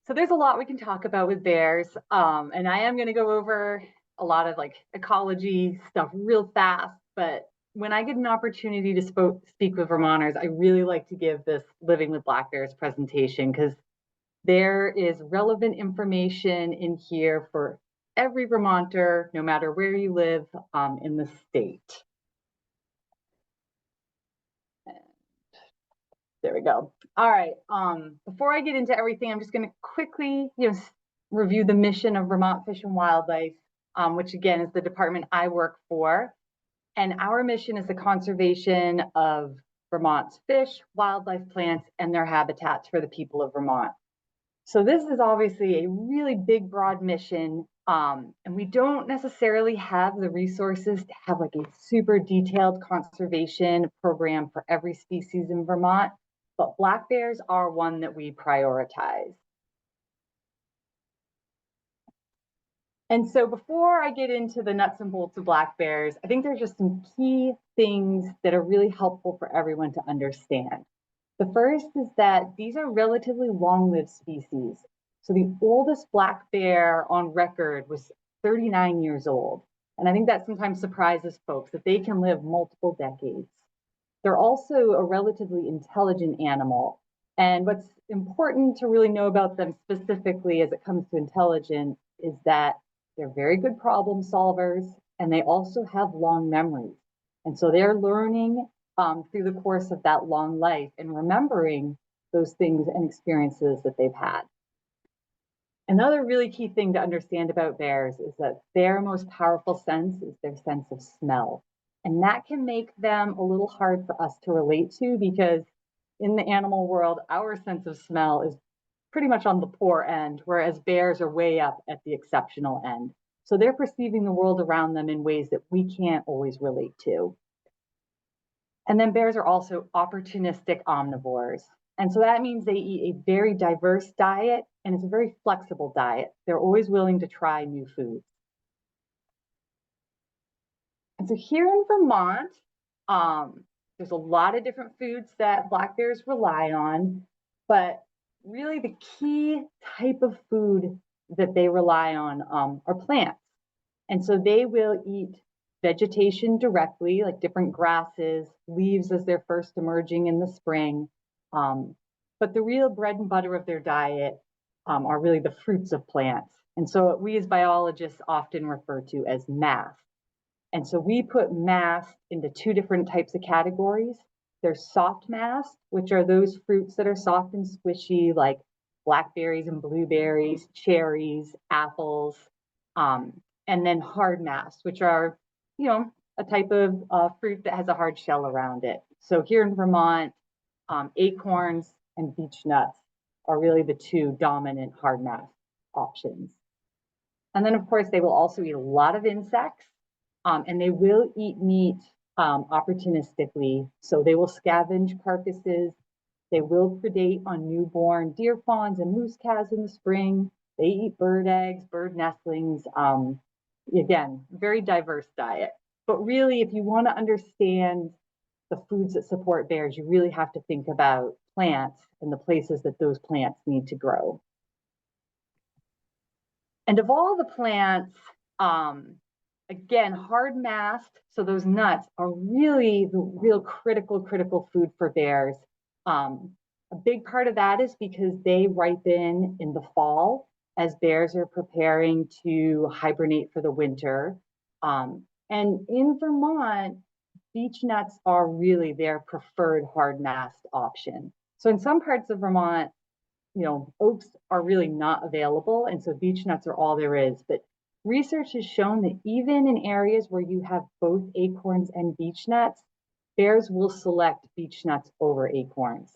So there's a lot we can talk about with bears, and I am going to go over a lot of like ecology stuff real fast. But when I get an opportunity to speak with Vermonters, I really like to give this Living with Black Bears presentation because there is relevant information in here for every Vermonter, no matter where you live in the state. There we go. All right. Before I get into everything, I'm just going to quickly, review the mission of Vermont Fish and Wildlife, which again is the department I work for. And our mission is the conservation of Vermont's fish, wildlife, plants, and their habitats for the people of Vermont. So this is obviously a really big, broad mission. And we don't necessarily have the resources to have like a super detailed conservation program for every species in Vermont, but black bears are one that we prioritize. And so before I get into the nuts and bolts of black bears, I think there's just some key things that are really helpful for everyone to understand. The first is that these are relatively long-lived species. So the oldest black bear on record was 39 years old. And I think that sometimes surprises folks that they can live multiple decades. They're also a relatively intelligent animal. And what's important to really know about them specifically as it comes to intelligence is that they're very good problem solvers, and they also have long memories. And so they're learning through the course of that long life and remembering those things and experiences that they've had. Another really key thing to understand about bears is that their most powerful sense is their sense of smell. And that can make them a little hard for us to relate to because in the animal world, our sense of smell is pretty much on the poor end, whereas bears are way up at the exceptional end. So they're perceiving the world around them in ways that we can't always relate to. And then bears are also opportunistic omnivores. And so that means they eat a very diverse diet, and it's a very flexible diet. They're always willing to try new foods. And so here in Vermont, there's a lot of different foods that black bears rely on, but really the key type of food that they rely on are plants. And so they will eat vegetation directly, like different grasses, leaves as they're first emerging in the spring. But the real bread and butter of their diet are really the fruits of plants. And so we as biologists often refer to as mast. And so we put mast into two different types of categories. There's soft mast, which are those fruits that are soft and squishy, like blackberries and blueberries, cherries, apples, and then hard mast, which are, a type of fruit that has a hard shell around it. So here in Vermont, acorns and beech nuts are really the two dominant hard mast options. And then, of course, they will also eat a lot of insects, and they will eat meat opportunistically. So they will scavenge carcasses. They will predate on newborn deer fawns and moose calves in the spring. They eat bird eggs, bird nestlings. Again, very diverse diet. But really, if you want to understand the foods that support bears, you really have to think about plants and the places that those plants need to grow. And of all the plants, again, hard mast, so those nuts are really the real critical food for bears. A big part of that is because they ripen in the fall as bears are preparing to hibernate for the winter. And in Vermont, beech nuts are really their preferred hard mast option. So in some parts of Vermont, oaks are really not available, and so beech nuts are all there is. But research has shown that even in areas where you have both acorns and beech nuts, bears will select beech nuts over acorns.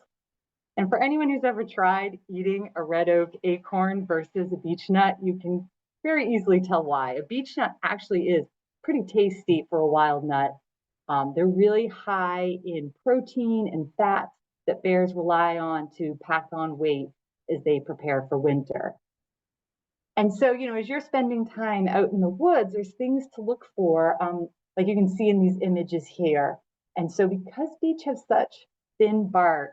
And for anyone who's ever tried eating a red oak acorn versus a beech nut, you can very easily tell why. A beech nut actually is pretty tasty for a wild nut. They're really high in protein and fats that bears rely on to pack on weight as they prepare for winter. And so, as you're spending time out in the woods, there's things to look for, like you can see in these images here. And so because beech have such thin bark,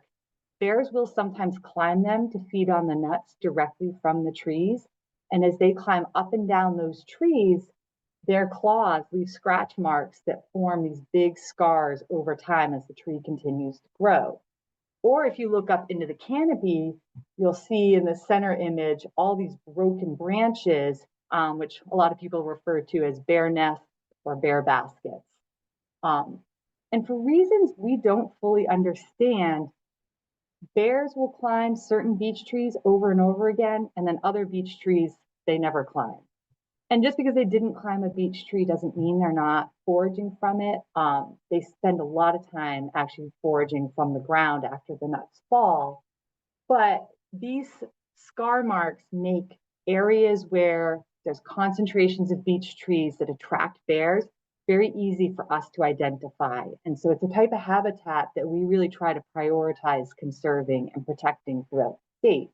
bears will sometimes climb them to feed on the nuts directly from the trees. And as they climb up and down those trees, their claws leave scratch marks that form these big scars over time as the tree continues to grow. Or if you look up into the canopy, you'll see in the center image all these broken branches, which a lot of people refer to as bear nests or bear baskets. And for reasons we don't fully understand, bears will climb certain beech trees over and over again, and then other beech trees they never climb. And just because they didn't climb a beech tree doesn't mean they're not foraging from it. They spend a lot of time actually foraging from the ground after the nuts fall. But these scar marks make areas where there's concentrations of beech trees that attract bears very easy for us to identify. And so it's a type of habitat that we really try to prioritize conserving and protecting throughout the state.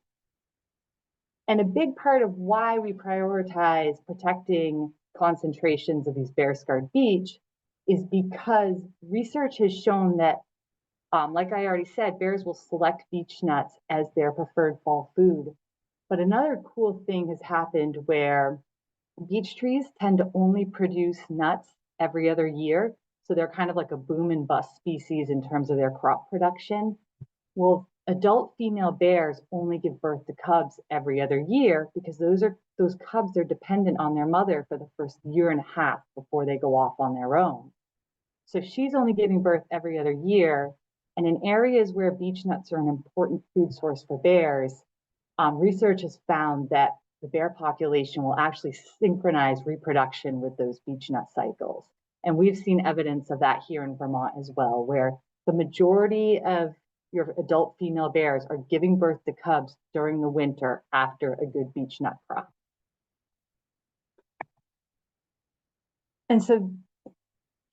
And a big part of why we prioritize protecting concentrations of these bear-scarred beech is because research has shown that, like I already said, bears will select beech nuts as their preferred fall food. But another cool thing has happened where beech trees tend to only produce nuts every other year. So they're kind of like a boom and bust species in terms of their crop production. Well, adult female bears only give birth to cubs every other year because those cubs are dependent on their mother for the first year and a half before they go off on their own. So she's only giving birth every other year. And in areas where beech nuts are an important food source for bears, research has found that the bear population will actually synchronize reproduction with those beech nut cycles. And we've seen evidence of that here in Vermont as well, where the majority of your adult female bears are giving birth to cubs during the winter after a good beech nut crop. And so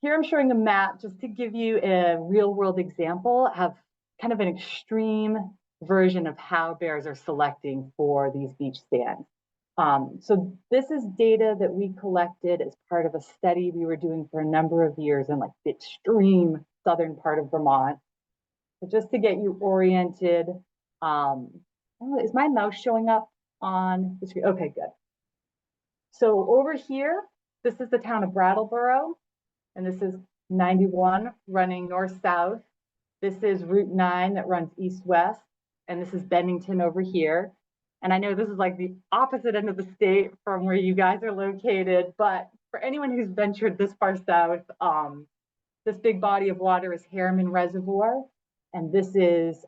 here I'm showing a map just to give you a real world example of kind of an extreme version of how bears are selecting for these beech stands. So this is data that we collected as part of a study we were doing for a number of years in like the extreme southern part of Vermont. So just to get you oriented, is my mouse showing up on the screen? Okay, good. So over here, this is the town of Brattleboro, and this is 91 running north-south. This is Route 9 that runs east-west, and this is Bennington over here. And I know this is like the opposite end of the state from where you guys are located, but for anyone who's ventured this far south, this big body of water is Harriman Reservoir, and this is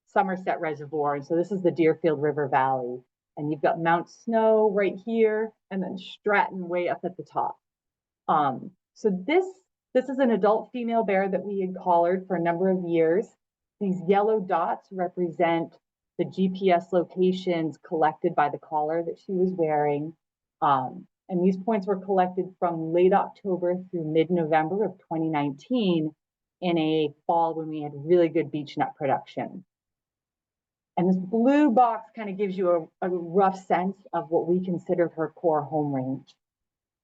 Somerset Reservoir. And so this is the Deerfield River Valley. And you've got Mount Snow right here, and then Stratton way up at the top. So this is an adult female bear that we had collared for a number of years. These yellow dots represent the GPS locations collected by the collar that she was wearing. And these points were collected from late October through mid-November of 2019 in a fall when we had really good beech nut production. And this blue box kind of gives you a rough sense of what we consider her core home range.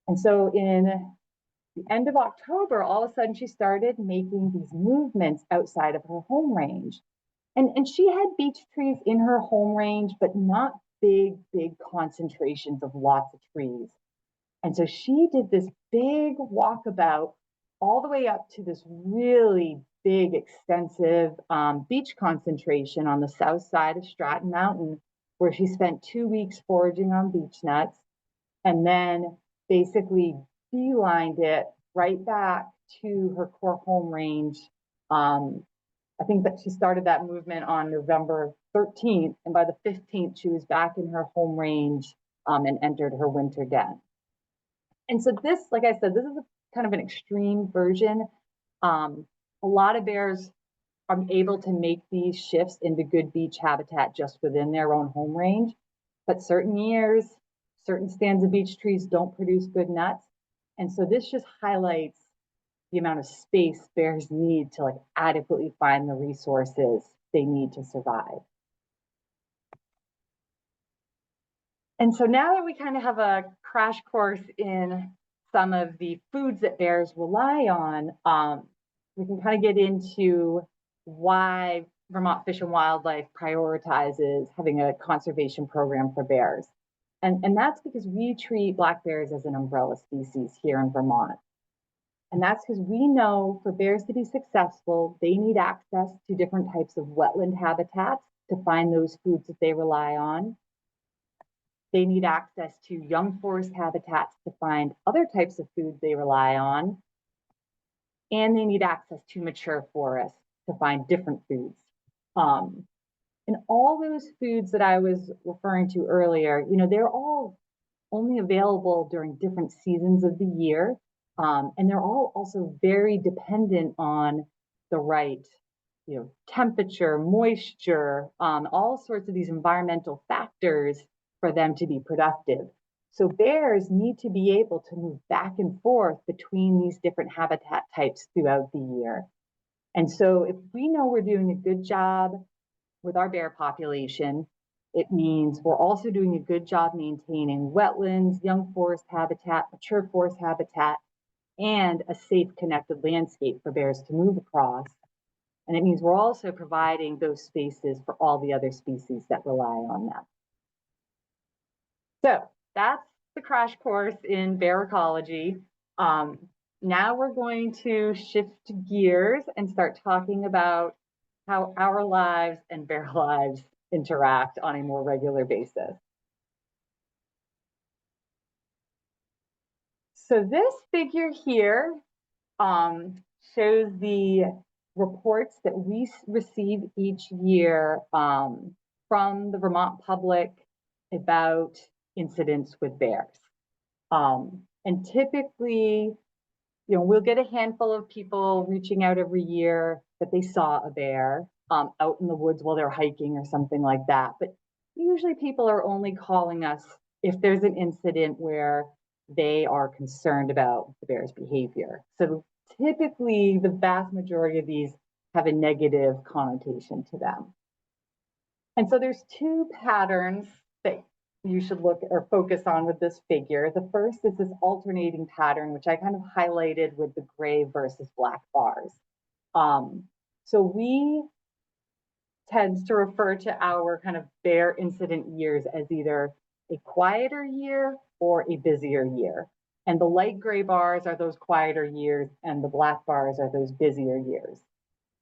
And so in the end of October, all of a sudden she started making these movements outside of her home range. And she had beech trees in her home range, but not big concentrations of lots of trees. And so she did this big walkabout all the way up to this really big, extensive beech concentration on the south side of Stratton Mountain, where she spent 2 weeks foraging on beech nuts, and then basically beelined it right back to her core home range. I think that she started that movement on November 13th, and by the 15th, she was back in her home range and entered her winter den. And so this, like I said, this is kind of an extreme version. A lot of bears are able to make these shifts into good beech habitat just within their own home range, but certain years, certain stands of beech trees don't produce good nuts. And so this just highlights the amount of space bears need to like adequately find the resources they need to survive. And so now that we kind of have a crash course in some of the foods that bears rely on, we can kind of get into why Vermont Fish and Wildlife prioritizes having a conservation program for bears. And that's because we treat black bears as an umbrella species here in Vermont. And that's because we know for bears to be successful, they need access to different types of wetland habitats to find those foods that they rely on. They need access to young forest habitats to find other types of foods they rely on. And they need access to mature forests to find different foods. And all those foods that I was referring to earlier, they're all only available during different seasons of the year. And they're all also very dependent on the right, temperature, moisture, all sorts of these environmental factors for them to be productive. So bears need to be able to move back and forth between these different habitat types throughout the year. And so if we know we're doing a good job with our bear population, it means we're also doing a good job maintaining wetlands, young forest habitat, mature forest habitat, and a safe connected landscape for bears to move across. And it means we're also providing those spaces for all the other species that rely on them. So that's the crash course in bear ecology. Now we're going to shift gears and start talking about how our lives and bear lives interact on a more regular basis. So this figure here shows the reports that we receive each year from the Vermont public about incidents with bears. And typically, we'll get a handful of people reaching out every year that they saw a bear out in the woods while they're hiking or something like that. But usually people are only calling us if there's an incident where they are concerned about the bear's behavior. So typically the vast majority of these have a negative connotation to them. And so there's two patterns that you should look or focus on with this figure. The first is this alternating pattern, which I kind of highlighted with the gray versus black bars. So we tend to refer to our kind of bear incident years as either a quieter year or a busier year. And the light gray bars are those quieter years, and the black bars are those busier years.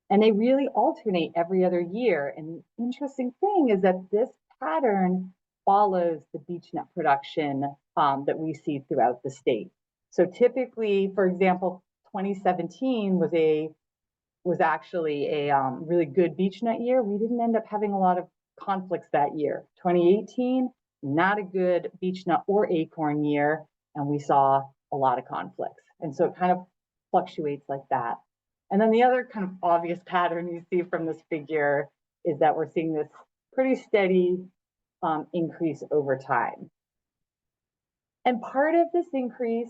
And they really alternate every other year. And the interesting thing is that this pattern follows the beech nut production that we see throughout the state. So typically, for example, 2017 was actually a really good beech nut year. We didn't end up having a lot of conflicts that year. 2018, not a good beech nut or acorn year, and we saw a lot of conflicts. And so it kind of fluctuates like that. And then the other kind of obvious pattern you see from this figure is that we're seeing this pretty steady increase over time. And part of this increase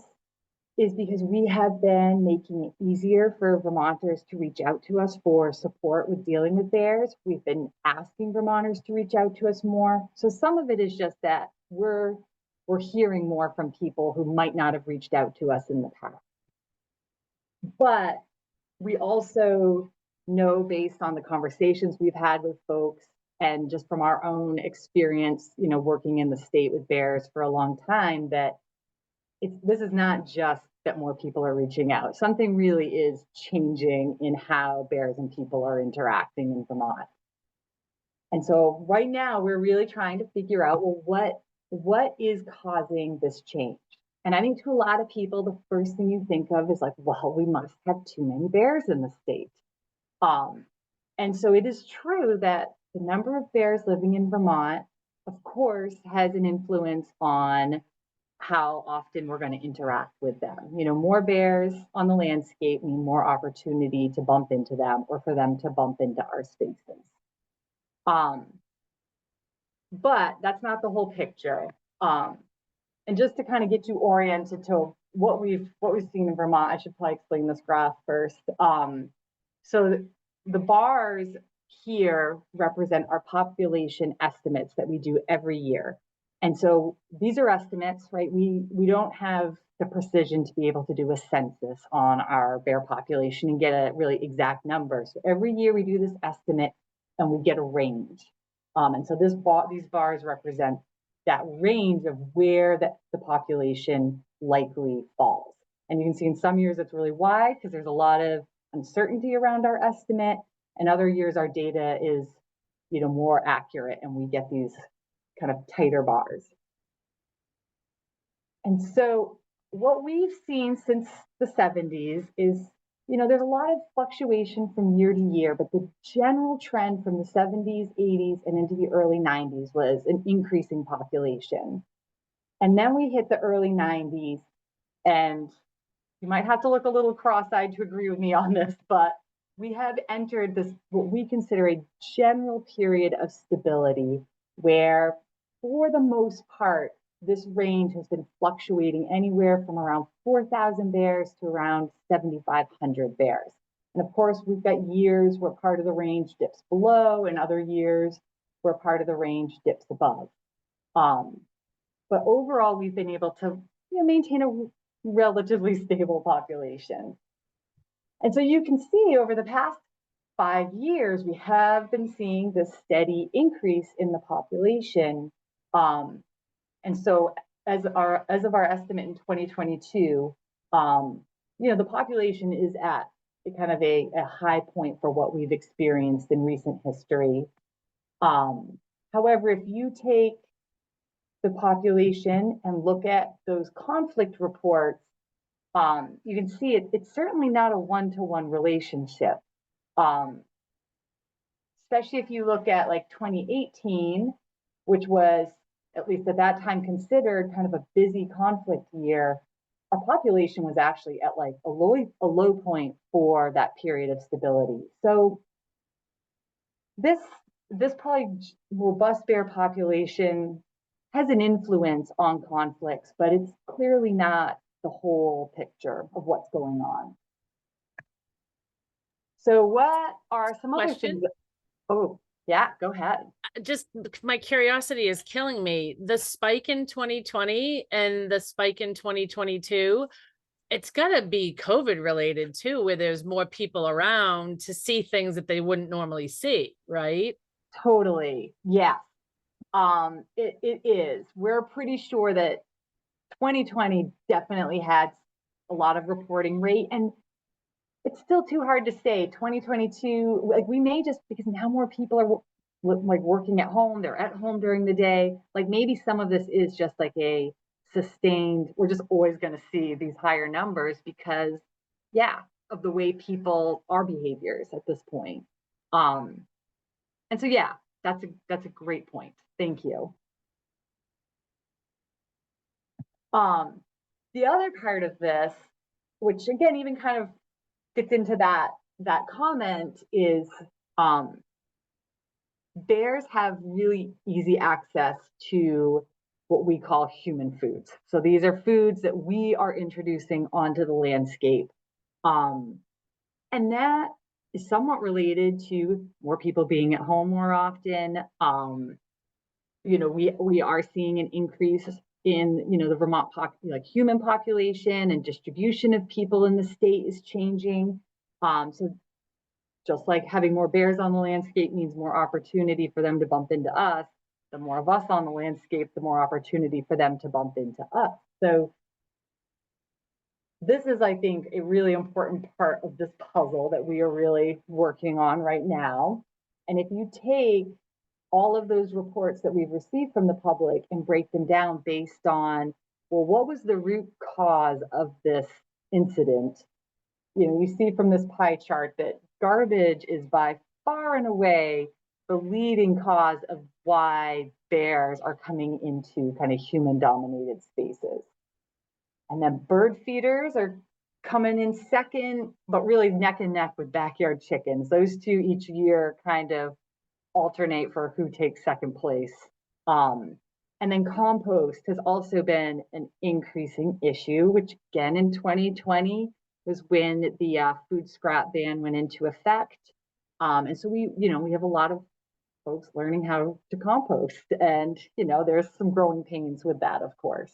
is because we have been making it easier for Vermonters to reach out to us for support with dealing with bears. We've been asking Vermonters to reach out to us more. So some of it is just that we're hearing more from people who might not have reached out to us in the past. But we also know, based on the conversations we've had with folks and just from our own experience, working in the state with bears for a long time, that this is not just that more people are reaching out. Something really is changing in how bears and people are interacting in Vermont. And so right now we're really trying to figure out, well, what is causing this change? And I think to a lot of people, the first thing you think of is like, well, we must have too many bears in the state. And so it is true that the number of bears living in Vermont, of course, has an influence on how often we're going to interact with them. More bears on the landscape mean more opportunity to bump into them or for them to bump into our spaces. But that's not the whole picture. And just to kind of get you oriented to what we've seen in Vermont, I should probably explain this graph first. So the bars here represent our population estimates that we do every year. And so these are estimates, right? We don't have the precision to be able to do a census on our bear population and get a really exact number. So every year we do this estimate and we get a range. And so these bars represent that range of where the population likely falls. And you can see in some years it's really wide because there's a lot of uncertainty around our estimate, and other years our data is, more accurate and we get these kind of tighter bars. And so what we've seen since the 70s is, there's a lot of fluctuation from year to year, but the general trend from the 70s, 80s, and into the early 90s was an increasing population. And then we hit the early 90s, and you might have to look a little cross-eyed to agree with me on this, but we have entered this, what we consider a general period of stability, where for the most part, this range has been fluctuating anywhere from around 4,000 bears to around 7,500 bears. And of course, we've got years where part of the range dips below and other years where part of the range dips above. But overall, we've been able to maintain a relatively stable population. And so you can see over the past 5 years, we have been seeing this steady increase in the population. And so as of our estimate in 2022, the population is at kind of a high point for what we've experienced in recent history. However, if you take the population and look at those conflict reports, you can see it's certainly not a one-to-one relationship. Especially if you look at like 2018, which was, at least at that time, considered kind of a busy conflict year, our population was actually at like a low point for that period of stability. So this probably robust bear population has an influence on conflicts, but it's clearly not the whole picture of what's going on. So what are some other things? Oh, yeah, go ahead. Just my curiosity is killing me. The spike in 2020 and the spike in 2022, it's got to be COVID related too, where there's more people around to see things that they wouldn't normally see, right? Totally. Yeah. It is. We're pretty sure that 2020 definitely had a lot of reporting rate, and it's still too hard to say. 2022, like we may just, because now more people are like working at home, they're at home during the day. Like maybe some of this is just like a sustained, we're just always going to see these higher numbers because, yeah, of the way people are behaviors at this point. And so, yeah, that's a great point. Thank you. The other part of this, which again, even kind of fits into that comment, is bears have really easy access to what we call human foods. So these are foods that we are introducing onto the landscape. And that is somewhat related to more people being at home more often. We are seeing an increase in, the Vermont human population, and distribution of people in the state is changing. So just like having more bears on the landscape means more opportunity for them to bump into us, the more of us on the landscape, the more opportunity for them to bump into us. So this is, I think, a really important part of this puzzle that we are really working on right now. And if you take all of those reports that we've received from the public and break them down based on, well, what was the root cause of this incident? You see from this pie chart that garbage is by far and away the leading cause of why bears are coming into kind of human-dominated spaces. And then bird feeders are coming in second, but really neck and neck with backyard chickens. Those two each year kind of alternate for who takes second place. And then compost has also been an increasing issue, which again in 2020 was when the food scrap ban went into effect. And so we have a lot of folks learning how to compost, and there's some growing pains with that, of course.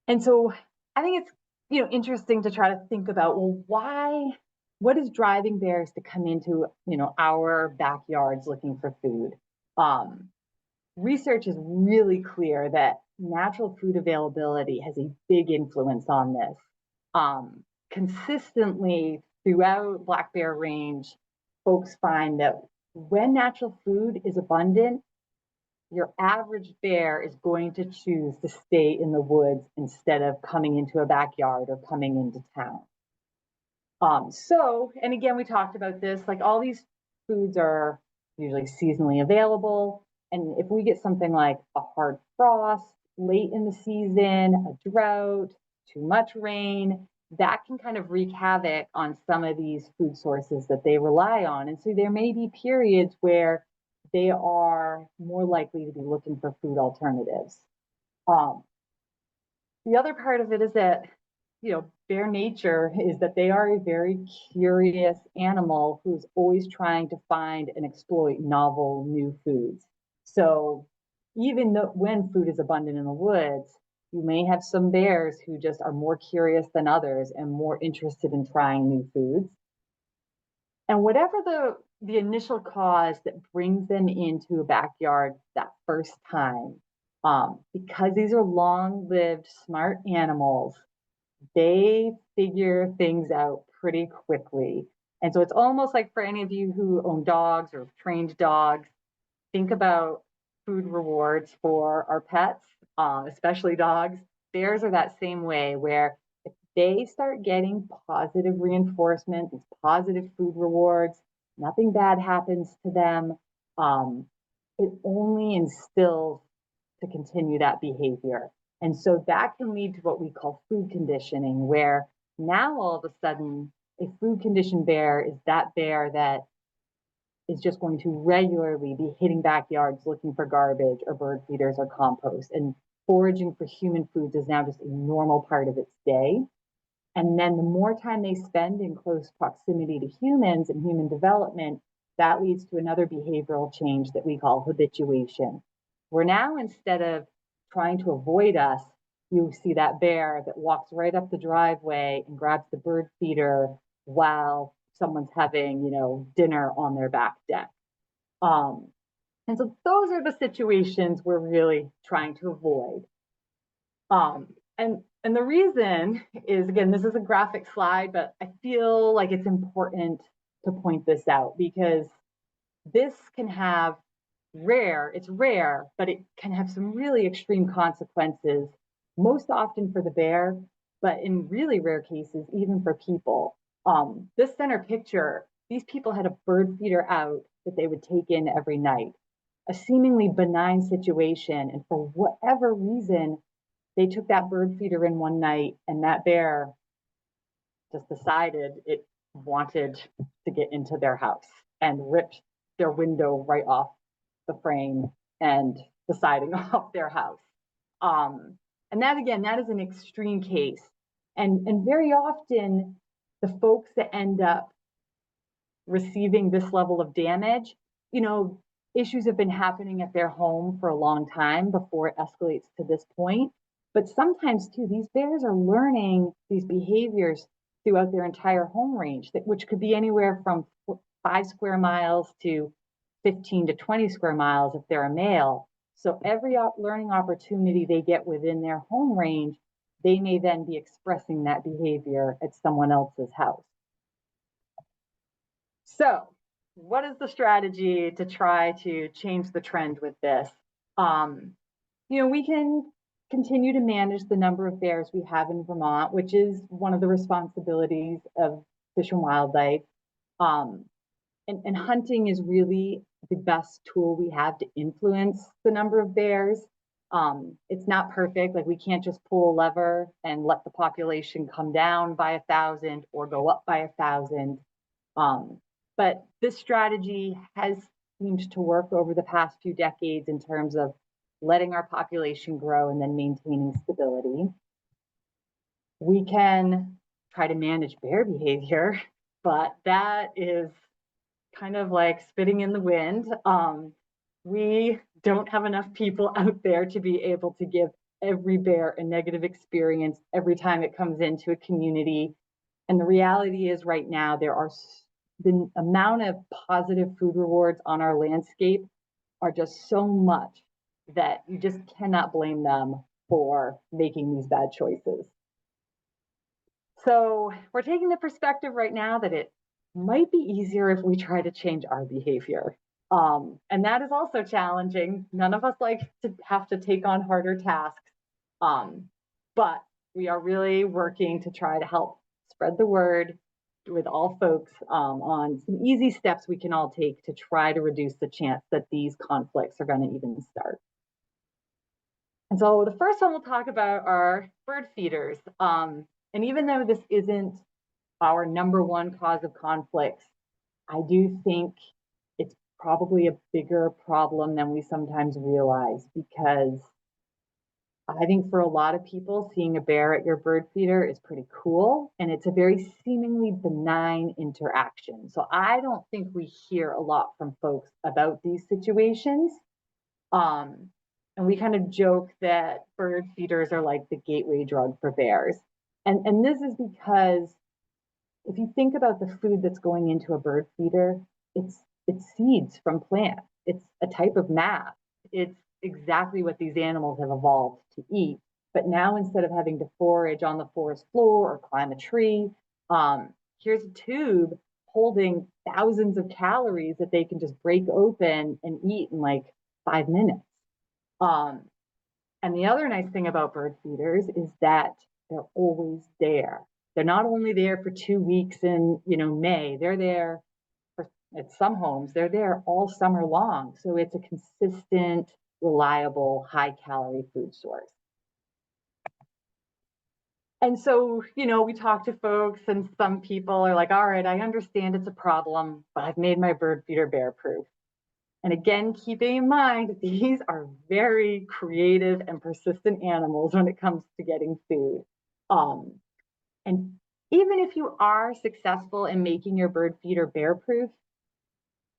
And so I think it's interesting to try to think about, well, why what is driving bears to come into, our backyards looking for food? Um, Research is really clear that natural food availability has a big influence on this. Consistently throughout black bear range, folks find that when natural food is abundant, your average bear is going to choose to stay in the woods instead of coming into a backyard or coming into town. And again, we talked about this, like all these foods are usually seasonally available. And if we get something like a hard frost late in the season, a drought, too much rain, that can kind of wreak havoc on some of these food sources that they rely on. And so there may be periods where they are more likely to be looking for food alternatives. Um, the other part of it is that, their nature is that they are a very curious animal who's always trying to find and exploit novel new foods. So even though when food is abundant in the woods, you may have some bears who just are more curious than others and more interested in trying new foods. And whatever the initial cause that brings them into a backyard that first time, because these are long-lived, smart animals, they figure things out pretty quickly. And so it's almost like for any of you who own dogs or trained dogs, think about food rewards for our pets, especially dogs. Bears are that same way, where if they start getting positive reinforcement, these positive food rewards, nothing bad happens to them. It only instills to continue that behavior. And so that can lead to what we call food conditioning, where now all of a sudden a food conditioned bear is that bear that is just going to regularly be hitting backyards looking for garbage or bird feeders or compost. And foraging for human foods is now just a normal part of its day. And then the more time they spend in close proximity to humans and human development, that leads to another behavioral change that we call habituation. Where now, instead of trying to avoid us, you see that bear that walks right up the driveway and grabs the bird feeder while someone's having, dinner on their back deck. Um, and so those are the situations we're really trying to avoid. And the reason is, again, this is a graphic slide, but I feel like it's important to point this out because this can have it's rare, but it can have some really extreme consequences, most often for the bear, but in really rare cases, even for people. This center picture, these people had a bird feeder out that they would take in every night, a seemingly benign situation. And for whatever reason, they took that bird feeder in one night and that bear just decided it wanted to get into their house and ripped their window right off the frame and the siding off their house. And that, again, that is an extreme case. And very often the folks that end up receiving this level of damage, issues have been happening at their home for a long time before it escalates to this point. But sometimes too, these bears are learning these behaviors throughout their entire home range, which could be anywhere from 5 square miles to 15 to 20 square miles if they're a male. So every learning opportunity they get within their home range, they may then be expressing that behavior at someone else's house. So what is the strategy to try to change the trend with this? We can continue to manage the number of bears we have in Vermont, which is one of the responsibilities of Fish and Wildlife. And hunting is really the best tool we have to influence the number of bears. It's not perfect. Like, we can't just pull a lever and let the population come down by 1,000 or go up by 1,000. But this strategy has seemed to work over the past few decades in terms of letting our population grow and then maintaining stability. We can try to manage bear behavior, but that is kind of like spitting in the wind. We don't have enough people out there to be able to give every bear a negative experience every time it comes into a community. And the reality is right now, the amount of positive food rewards on our landscape are just so much that you just cannot blame them for making these bad choices. So we're taking the perspective right now that it might be easier if we try to change our behavior. And that is also challenging. None of us like to have to take on harder tasks. But we are really working to try to help spread the word with all folks on some easy steps we can all take to try to reduce the chance that these conflicts are going to even start. And so the first one we'll talk about are bird feeders. And even though this isn't our number one cause of conflicts, I do think it's probably a bigger problem than we sometimes realize, because I think for a lot of people, seeing a bear at your bird feeder is pretty cool, and it's a very seemingly benign interaction. So I don't think we hear a lot from folks about these situations. And we kind of joke that bird feeders are like the gateway drug for bears. And this is because if you think about the food that's going into a bird feeder, it's seeds from plants. It's a type of mass. It's exactly what these animals have evolved to eat. But now instead of having to forage on the forest floor or climb a tree, here's a tube holding thousands of calories that they can just break open and eat in like 5 minutes. And the other nice thing about bird feeders is that they're always there. They're not only there for 2 weeks in, May, they're there for, at some homes, they're there all summer long. So it's a consistent, reliable, high calorie food source. And so, we talk to folks, and some people are like, all right, I understand it's a problem, but I've made my bird feeder bear proof. And again, keeping in mind, these are very creative and persistent animals when it comes to getting food. And even if you are successful in making your bird feeder bear proof,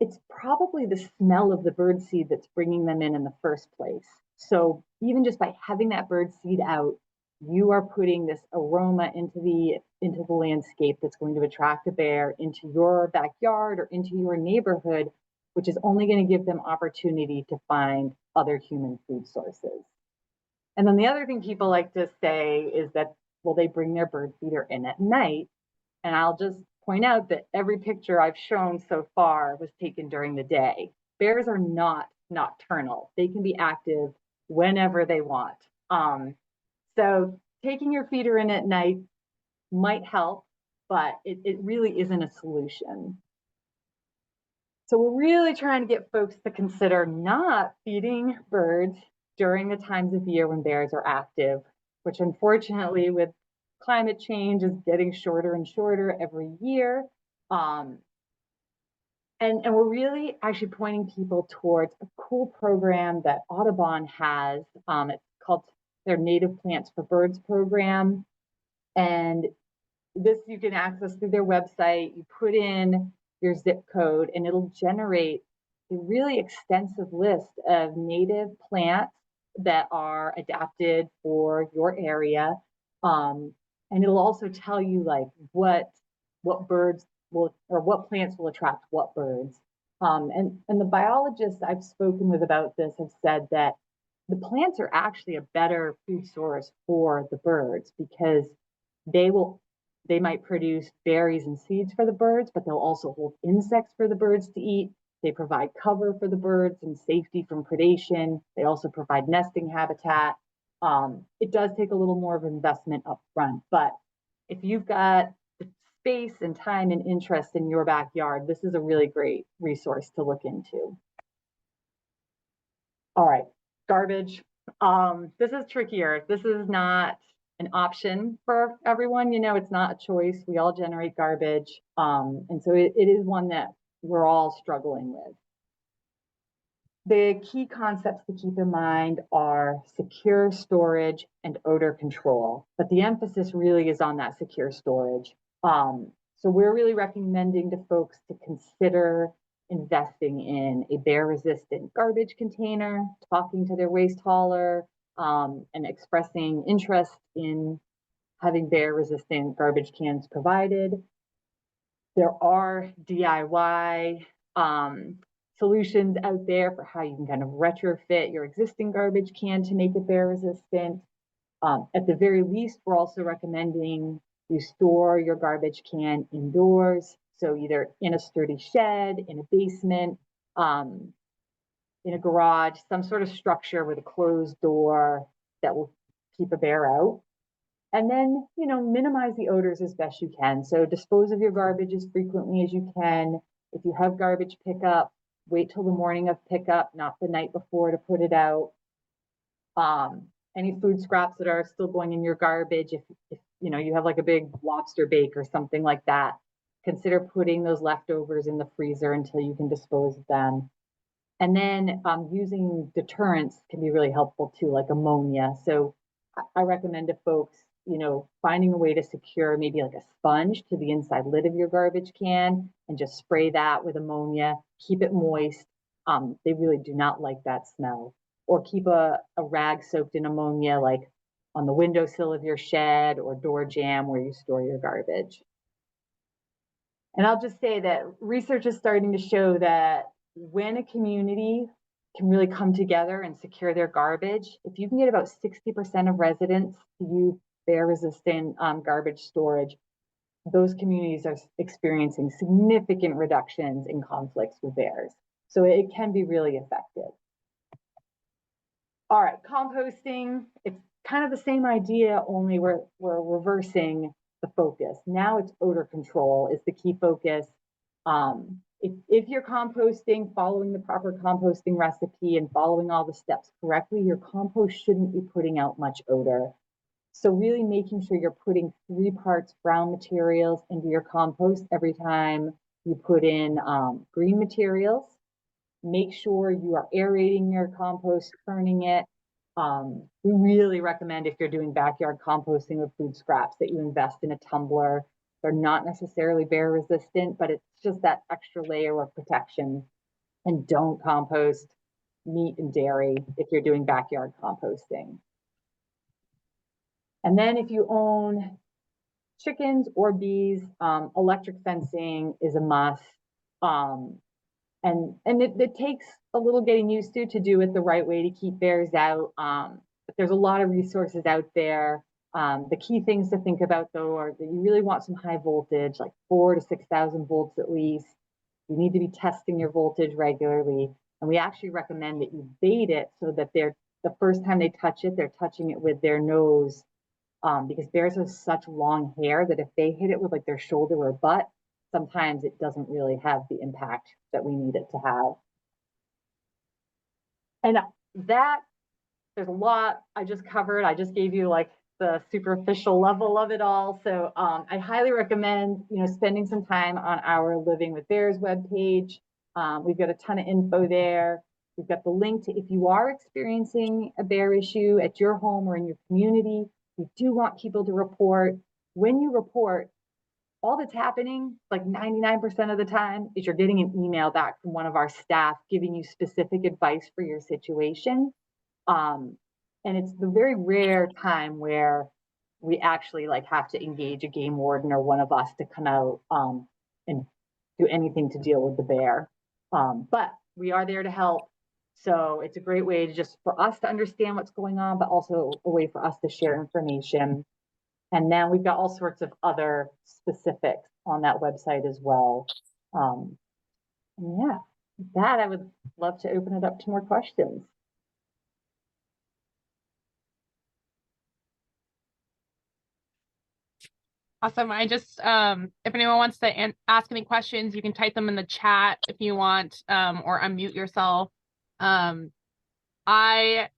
it's probably the smell of the bird seed that's bringing them in the first place. So even just by having that bird seed out, you are putting this aroma into the landscape that's going to attract a bear into your backyard or into your neighborhood, which is only going to give them opportunity to find other human food sources. And then the other thing people like to say is that, well, they bring their bird feeder in at night. And I'll just point out that every picture I've shown so far was taken during the day. Bears are not nocturnal. They can be active whenever they want. So taking your feeder in at night might help, but it really isn't a solution. So we're really trying to get folks to consider not feeding birds during the times of year when bears are active, which unfortunately with climate change is getting shorter and shorter every year. And we're really actually pointing people towards a cool program that Audubon has. It's called their Native Plants for Birds program. And this you can access through their website. You put in your zip code and it'll generate a really extensive list of native plants that are adapted for your area. And it'll also tell you like what birds will, or what plants will attract what birds. And the biologists I've spoken with about this have said that the plants are actually a better food source for the birds, because they might produce berries and seeds for the birds, but they'll also hold insects for the birds to eat. They provide cover for the birds and safety from predation. They also provide nesting habitat. It does take a little more of investment up front, but if you've got the space and time and interest in your backyard, this is a really great resource to look into. All right, garbage. This is trickier. This is not an option for everyone. It's not a choice. We all generate garbage. And so it is one that we're all struggling with. The key concepts to keep in mind are secure storage and odor control, but the emphasis really is on that secure storage. So we're really recommending to folks to consider investing in a bear-resistant garbage container, talking to their waste hauler, and expressing interest in having bear-resistant garbage cans provided. There are DIY solutions out there for how you can kind of retrofit your existing garbage can to make it bear resistant. At the very least, we're also recommending you store your garbage can indoors. So either in a sturdy shed, in a basement, in a garage, some sort of structure with a closed door that will keep a bear out. And then, minimize the odors as best you can. So dispose of your garbage as frequently as you can. If you have garbage pickup, wait till the morning of pickup, not the night before, to put it out. Any food scraps that are still going in your garbage, if you have like a big lobster bake or something like that, consider putting those leftovers in the freezer until you can dispose of them. And then using deterrents can be really helpful too, like ammonia. So I recommend to folks, finding a way to secure maybe like a sponge to the inside lid of your garbage can and just spray that with ammonia, keep it moist. They really do not like that smell. Or keep a rag soaked in ammonia, like on the windowsill of your shed or door jamb where you store your garbage. And I'll just say that research is starting to show that when a community can really come together and secure their garbage, if you can get about 60% of residents to use bear-resistant garbage storage, those communities are experiencing significant reductions in conflicts with bears. So it can be really effective. All right, composting, it's kind of the same idea, only we're reversing the focus. Now it's odor control is the key focus. If you're composting, following the proper composting recipe and following all the steps correctly, your compost shouldn't be putting out much odor. So really making sure you're putting 3 parts brown materials into your compost every time you put in green materials. Make sure you are aerating your compost, turning it. We really recommend, if you're doing backyard composting of food scraps, that you invest in a tumbler. They're not necessarily bear resistant, but it's just that extra layer of protection. And don't compost meat and dairy if you're doing backyard composting. And then if you own chickens or bees, electric fencing is a must. And it takes a little getting used to do it the right way to keep bears out. But there's a lot of resources out there. The key things to think about, though, are that you really want some high voltage, like 4,000 to 6,000 volts at least. You need to be testing your voltage regularly. And we actually recommend that you bait it so that the first time they touch it, they're touching it with their nose. Because bears have such long hair that if they hit it with like their shoulder or butt, sometimes it doesn't really have the impact that we need it to have. And that, there's a lot I just covered. I just gave you like the superficial level of it all. So I highly recommend, spending some time on our Living with Bears webpage. We've got a ton of info there. We've got the link to, if you are experiencing a bear issue at your home or in your community, we do want people to report. When you report, all that's happening, like 99% of the time, is you're getting an email back from one of our staff giving you specific advice for your situation. And it's the very rare time where we actually have to engage a game warden or one of us to come out and do anything to deal with the bear. But we are there to help. So it's a great way to just for us to understand what's going on, but also a way for us to share information. And then we've got all sorts of other specifics on that website as well. And yeah, with that, I would love to open it up to more questions. Awesome. I just, if anyone wants to ask any questions, you can type them in the chat if you want, or unmute yourself. I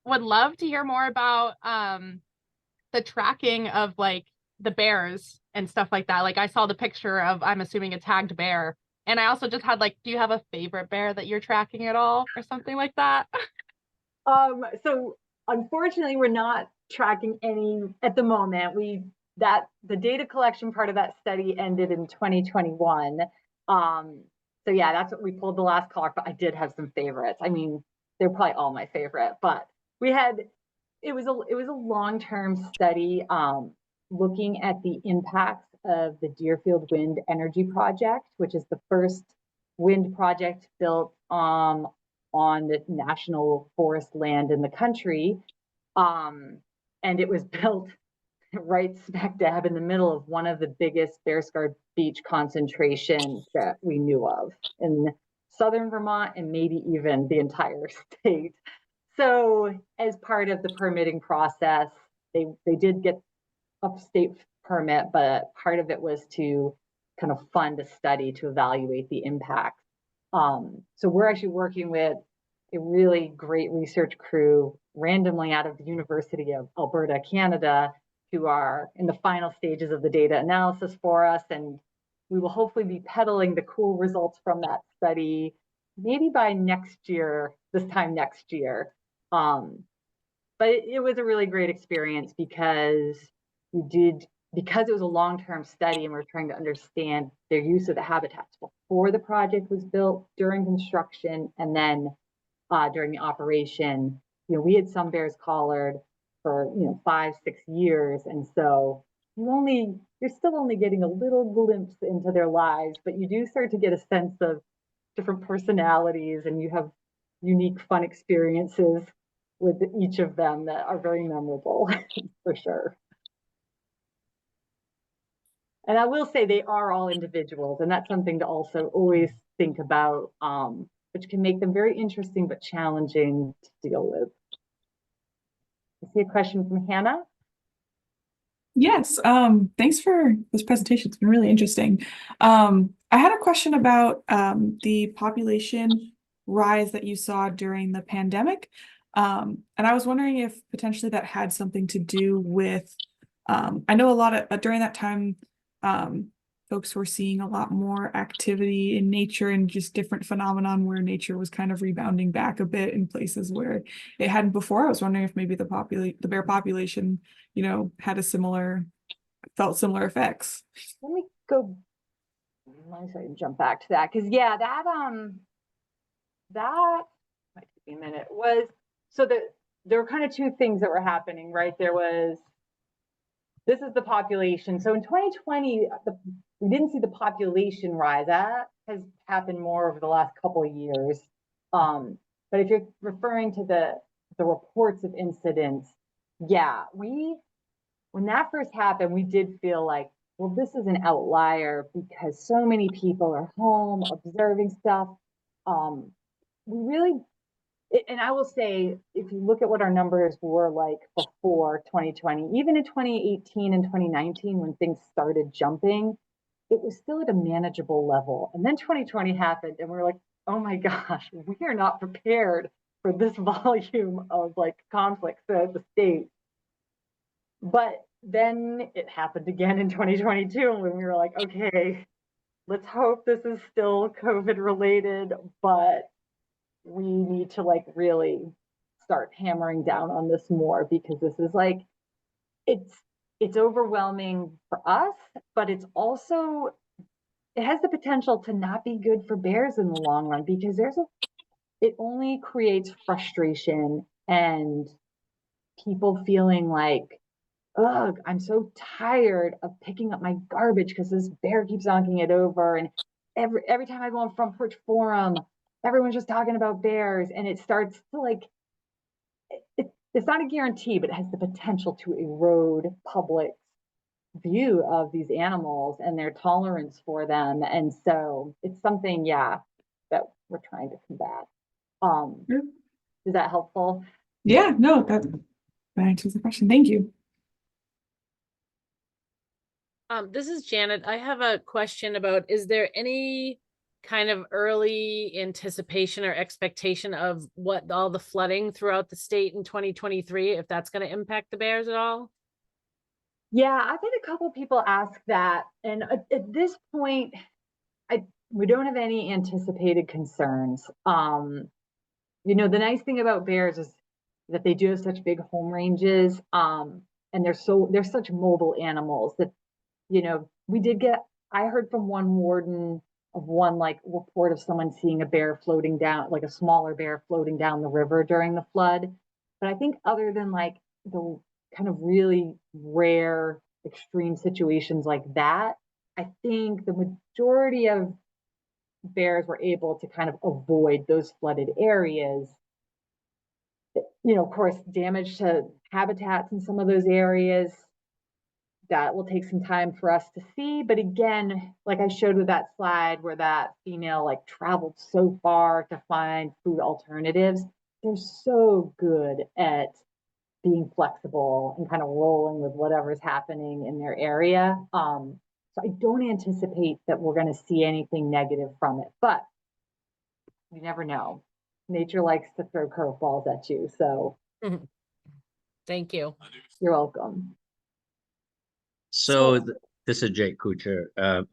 would love to hear more about the tracking of like the bears and stuff like that. Like I saw the picture of, I'm assuming, a tagged bear. And I also just had do you have a favorite bear that you're tracking at all or something like that? So unfortunately, we're not tracking any at the moment. The data collection part of that study ended in 2021. So yeah, that's what we pulled the last clock, but I did have some favorites. I mean, they're probably all my favorite, but it was a long-term study. looking at the impacts of the Deerfield Wind Energy Project, which is the first wind project built on the national forest land in the country. And it was built right smack dab in the middle of one of the biggest bear scarred beach concentrations that we knew of in southern Vermont and maybe even the entire state. So as part of the permitting process, they did get a state permit, but part of it was to kind of fund a study to evaluate the impact. So we're actually working with a really great research crew randomly out of the University of Alberta, Canada, who are in the final stages of the data analysis for us. And we will hopefully be peddling the cool results from that study maybe by next year, this time next year. But it was a really great experience because because it was a long-term study and we're trying to understand their use of the habitats before the project was built, during construction, and then during the operation. We had some bears collared for 5-6 years, and so you're still only getting a little glimpse into their lives, but you do start to get a sense of different personalities, and you have unique, fun experiences with each of them that are very memorable for sure. And I will say they are all individuals, and that's something to also always think about, which can make them very interesting but challenging to deal with. I see a question from Hannah. Yes, thanks for this presentation. It's been really interesting. I had a question about the population rise that you saw during the pandemic. And I was wondering if potentially that had something to do with, I know a lot of, during that time, folks were seeing a lot more activity in nature and just different phenomenon where nature was kind of rebounding back a bit in places where it hadn't before. I was wondering if maybe the bear population, had felt similar effects. Let me jump back to that, because that might take me a minute. Was so that there were kind of two things that were happening, right? This is the population. So in 2020, we didn't see the population rise. That has happened more over the last couple of years. But if you're referring to the reports of incidents, when that first happened, we did feel like, well, this is an outlier because so many people are home observing stuff. And I will say, if you look at what our numbers were like before 2020, even in 2018 and 2019, when things started jumping, it was still at a manageable level. And then 2020 happened, and we were like, oh my gosh, we are not prepared for this volume of conflicts throughout the state. But then it happened again in 2022, when we were like, okay, let's hope this is still COVID related, but we need to really start hammering down on this more, because this is it's overwhelming for us, but it has the potential to not be good for bears in the long run, because it only creates frustration and people feeling like, ugh, I'm so tired of picking up my garbage because this bear keeps knocking it over. And every time I go on Front Porch Forum, everyone's just talking about bears. And it starts to it's not a guarantee, but it has the potential to erode public view of these animals and their tolerance for them. And so it's something, that we're trying to combat. Is that helpful? Yeah, no, that answers the question. Thank you. This is Janet. I have a question about, is there any kind of early anticipation or expectation of what all the flooding throughout the state in 2023, if that's going to impact the bears at all? Yeah, I've had a couple people ask that. And at this point, we don't have any anticipated concerns. The nice thing about bears is that they do have such big home ranges, and they're such mobile animals that, I heard from one warden of one report of someone seeing a bear floating down, a smaller bear floating down the river during the flood. But I think other than the kind of really rare extreme situations like that, I think the majority of bears were able to kind of avoid those flooded areas. Of course, damage to habitats in some of those areas, that will take some time for us to see. But again, like I showed with that slide where that female like traveled so far to find food alternatives, they're so good at being flexible and kind of rolling with whatever's happening in their area. So I don't anticipate that we're going to see anything negative from it, but you never know. Nature likes to throw curveballs at you. So Thank you. you're welcome. So this is Jake Kuchar.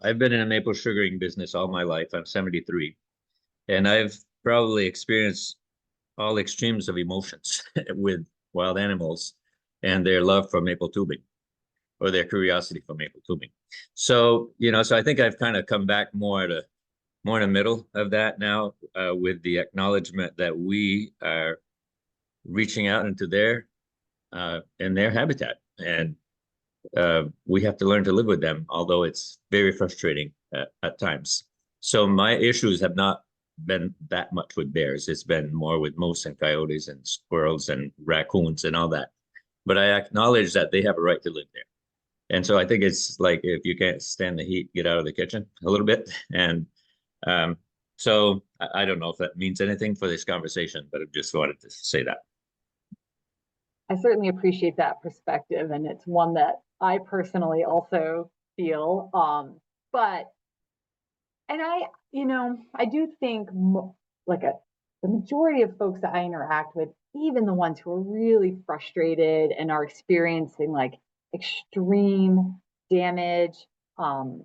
I've been in a maple sugaring business all my life. I'm 73, and I've probably experienced all extremes of emotions with wild animals and their love for maple tubing, or their curiosity for maple tubing. So, so I think I've kind of come back more in the middle of that now, with the acknowledgement that we are reaching out into their in their habitat, and we have to learn to live with them, although it's very frustrating at times. So my issues have not been that much with bears. It's been more with moose and coyotes and squirrels and raccoons and all that. But I acknowledge that they have a right to live there. And so I think it's like, if you can't stand the heat, get out of the kitchen a little bit. And so I don't know if that means anything for this conversation, but I just wanted to say that. I certainly appreciate that perspective, and it's one that I personally also feel. I do think the majority of folks that I interact with, even the ones who are really frustrated and are experiencing like extreme damage, the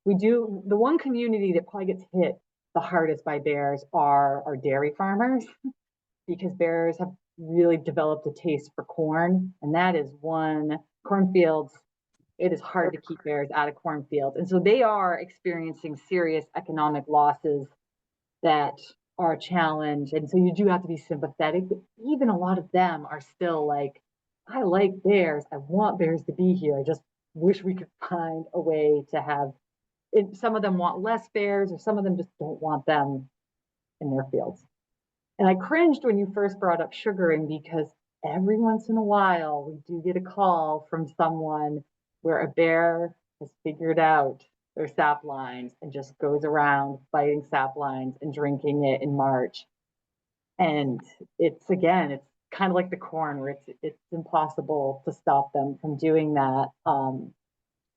one community that probably gets hit the hardest by bears are dairy farmers, because bears have really developed a taste for corn, and that is one cornfields. It is hard to keep bears out of cornfields, and so they are experiencing serious economic losses that are a challenge. And so you do have to be sympathetic, but even a lot of them are still like, I like bears, I want bears to be here, I just wish we could find a way to have it. Some of them want less bears, or some of them just don't want them in their fields. And I cringed when you first brought up sugaring, because every once in a while we do get a call from someone where a bear has figured out their sap lines and just goes around biting sap lines and drinking it in March. And it's kind of like the corn, where it's impossible to stop them from doing that.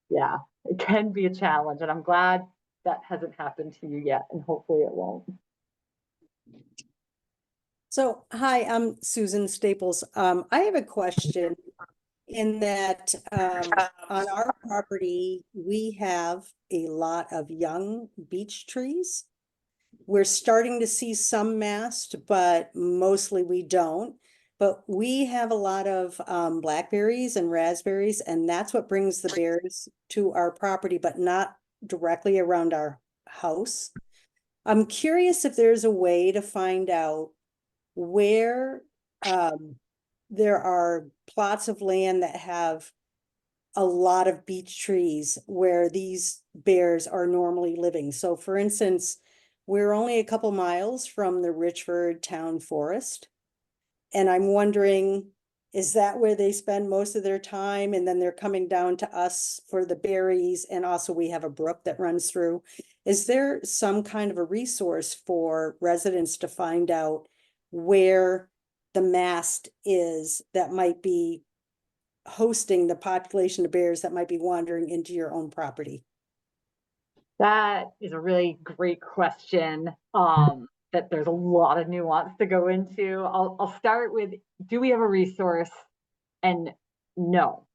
Yeah, it can be a challenge, and I'm glad that hasn't happened to you yet, and hopefully it won't. So, hi, I'm Susan Staples. I have a question in that on our property, we have a lot of young beech trees. We're starting to see some mast, but mostly we don't. But we have a lot of blackberries and raspberries, and that's what brings the bears to our property, but not directly around our house. I'm curious if there's a way to find out where there are plots of land that have a lot of beech trees where these bears are normally living. So for instance, we're only a couple miles from the Richford Town Forest. And I'm wondering, is that where they spend most of their time? And then they're coming down to us for the berries. And also we have a brook that runs through. Is there some kind of a resource for residents to find out where the mast is that might be hosting the population of bears that might be wandering into your own property? That is a really great question. That there's a lot of nuance to go into. I'll start with, do we have a resource? And no.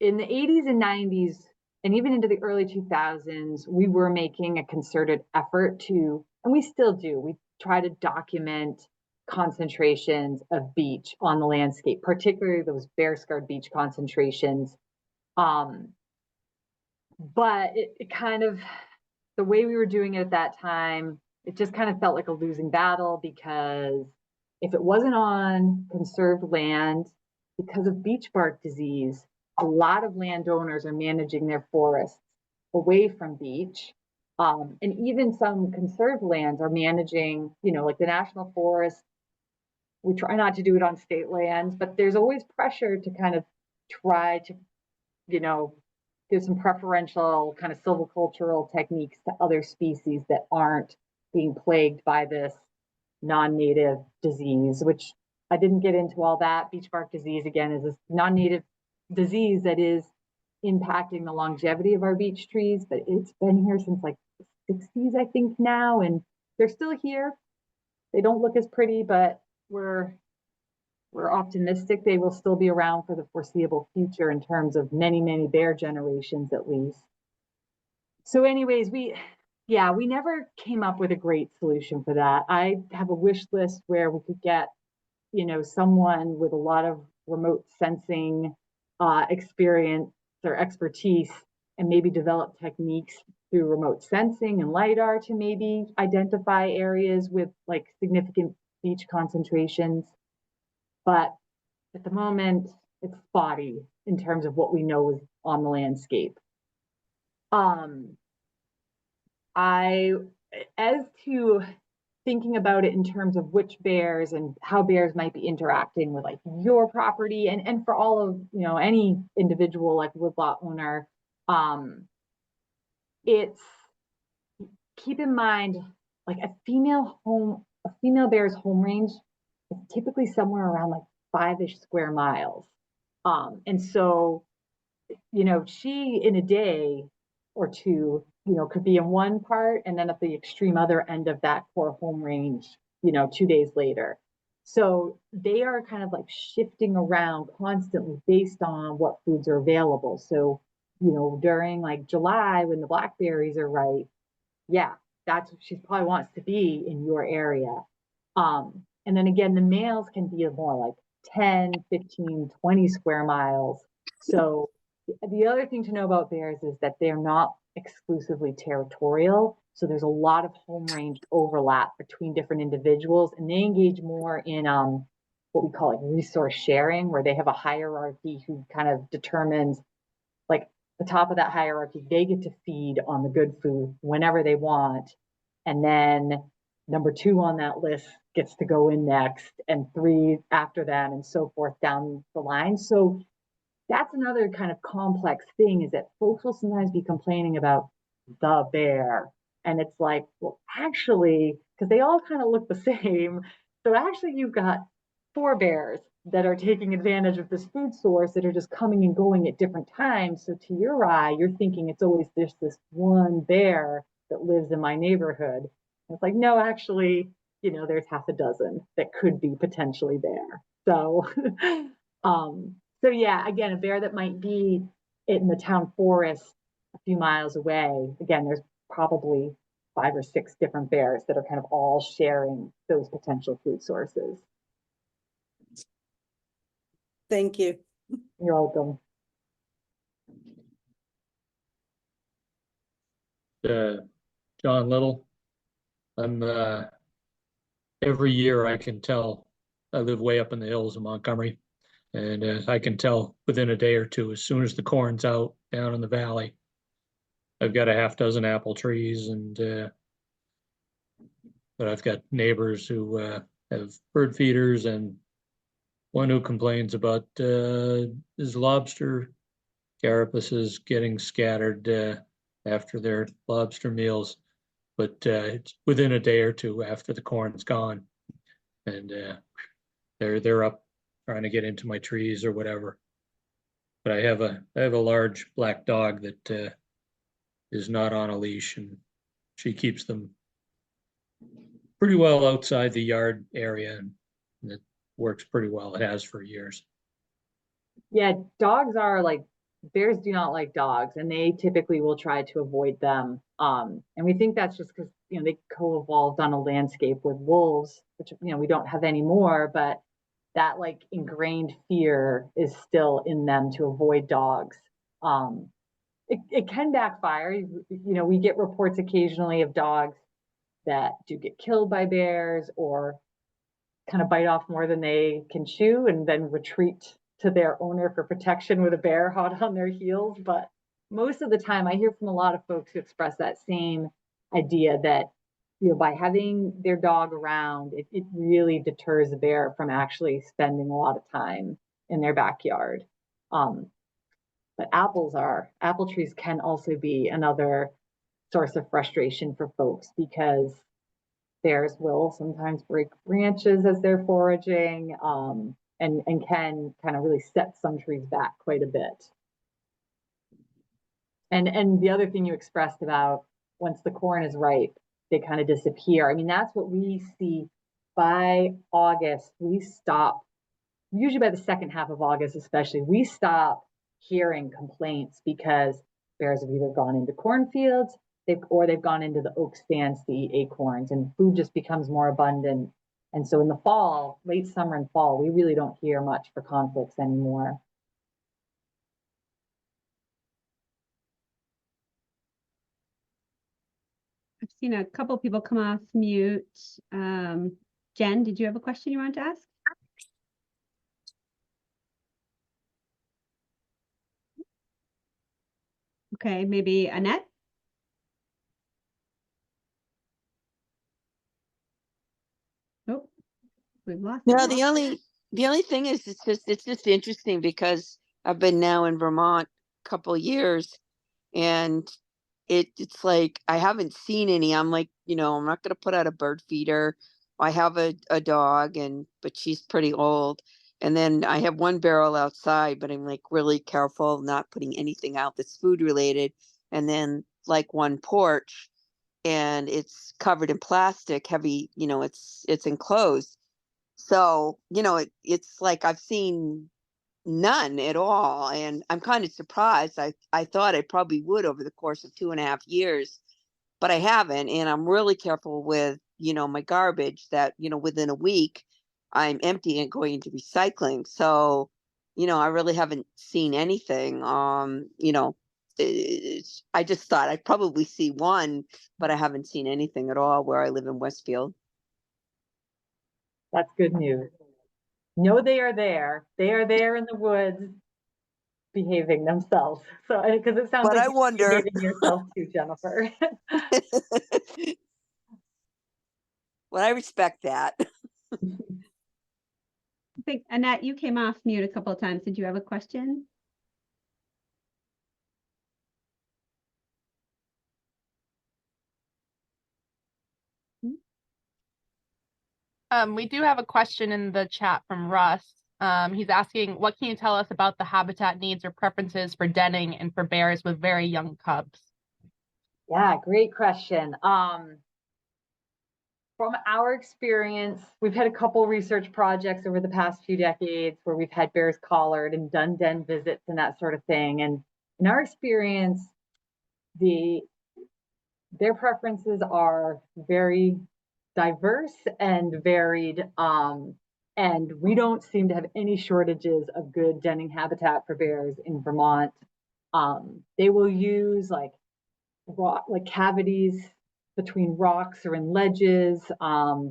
In the 80s and 90s, and even into the early 2000s, we were making a concerted effort to, and we still do, we try to document concentrations of beech on the landscape, particularly those bear-scarred beech concentrations. But it kind of, the way we were doing it at that time, it just kind of felt like a losing battle, because if it wasn't on conserved land, because of beech bark disease, a lot of landowners are managing their forests away from beach. And even some conserved lands are managing, like the national forest. We try not to do it on state lands, but there's always pressure to kind of try to, give some preferential kind of silvicultural techniques to other species that aren't being plagued by this non-native disease, which I didn't get into all that. Beach bark disease, again, is this non-native disease that is impacting the longevity of our beech trees, but it's been here since like the 60s, I think now, and they're still here. They don't look as pretty, but we're optimistic they will still be around for the foreseeable future in terms of many, many bear generations at least. So anyways, we never came up with a great solution for that. I have a wish list where we could get, someone with a lot of remote sensing experience or expertise and maybe develop techniques through remote sensing and LiDAR to maybe identify areas with like significant beach concentrations. But at the moment, it's spotty in terms of what we know is on the landscape. As to thinking about it in terms of which bears and how bears might be interacting with like your property and for all of, any individual like woodlot owner, it's keep in mind like a female bear's home range is typically somewhere around like 5-ish square miles. And so, she in a day or two, could be in one part and then at the extreme other end of that core home range, 2 days later. So they are kind of like shifting around constantly based on what foods are available. So, during like July when the blackberries are ripe, yeah, that's she probably wants to be in your area. And then again, the males can be more like 10, 15, 20 square miles. So the other thing to know about bears is that they're not exclusively territorial. So there's a lot of home range overlap between different individuals, and they engage more in what we call like resource sharing, where they have a hierarchy who kind of determines like the top of that hierarchy, they get to feed on the good food whenever they want. And then number 2 on that list gets to go in next, and 3 after them, and so forth down the line. So that's another kind of complex thing, is that folks will sometimes be complaining about the bear. And it's like, well, actually, because they all kind of look the same. So actually, you've got 4 bears that are taking advantage of this food source that are just coming and going at different times. So to your eye, you're thinking it's always this one bear that lives in my neighborhood. And it's like, no, actually, there's half a dozen that could be potentially there. So, so yeah, again, a bear that might be in the town forest a few miles away, again, there's probably 5 or 6 different bears that are kind of all sharing those potential food sources. Thank you. You're welcome. John Little. I'm every year I can tell. I live way up in the hills of Montgomery, and I can tell within a day or two, as soon as the corn's out down in the valley. I've got a half dozen apple trees, and but I've got neighbors who have bird feeders, and one who complains about his lobster carapaces getting scattered after their lobster meals. But it's within a day or two after the corn's gone, and they're up trying to get into my trees or whatever. But I have a large black dog that is not on a leash, and she keeps them pretty well outside the yard area, and it works pretty well. It has for years. Yeah, dogs are like, bears do not like dogs, and they typically will try to avoid them. And we think that's just because, they co-evolved on a landscape with wolves, which, we don't have anymore, but that like ingrained fear is still in them to avoid dogs. It can backfire. We get reports occasionally of dogs that do get killed by bears or kind of bite off more than they can chew and then retreat to their owner for protection with a bear hot on their heels. But most of the time I hear from a lot of folks who express that same idea that, by having their dog around, it really deters a bear from actually spending a lot of time in their backyard. But apple trees can also be another source of frustration for folks because bears will sometimes break branches as they're foraging, and can kind of really set some trees back quite a bit. And the other thing you expressed about once the corn is ripe, they kind of disappear. I mean, that's what we see by August. We stop, usually by the second half of August, especially, we stop hearing complaints because bears have either gone into cornfields or they've gone into the oak stands to eat acorns, and food just becomes more abundant. And so in the fall, late summer and fall, we really don't hear much for conflicts anymore. I've seen a couple people come off mute. Jen, did you have a question you wanted to ask? Okay, maybe Annette? Nope, we've lost No, Annette. the only thing is it's just interesting because I've been now in Vermont a couple years, and it's like I haven't seen any. I'm like, I'm not gonna put out a bird feeder. I have a dog, but she's pretty old. And then I have one barrel outside, but I'm like really careful not putting anything out that's food related. And then like one porch, and it's covered in plastic, heavy, it's enclosed. So, it's like I've seen none at all. And I'm kind of surprised. I thought I probably would over the course of 2.5 years, but I haven't. And I'm really careful with, my garbage that, within a week I'm emptying and going into recycling. So, I really haven't seen anything. I just thought I'd probably see one, but I haven't seen anything at all where I live in Westfield. That's good news. No, they are there. They are there in the woods behaving themselves. So, because it sounds But like I you're wonder. behaving yourself too, Jennifer. Well, I respect that. I think, Annette, you came off mute a couple of times. Did you have a question? We do have a question in the chat from Russ. He's asking, what can you tell us about the habitat needs or preferences for denning and for bears with very young cubs? Yeah, great question. From our experience, we've had a couple research projects over the past few decades where we've had bears collared and done den visits and that sort of thing. And in our experience, their preferences are very diverse and varied. And we don't seem to have any shortages of good denning habitat for bears in Vermont. They will use like cavities between rocks or in ledges.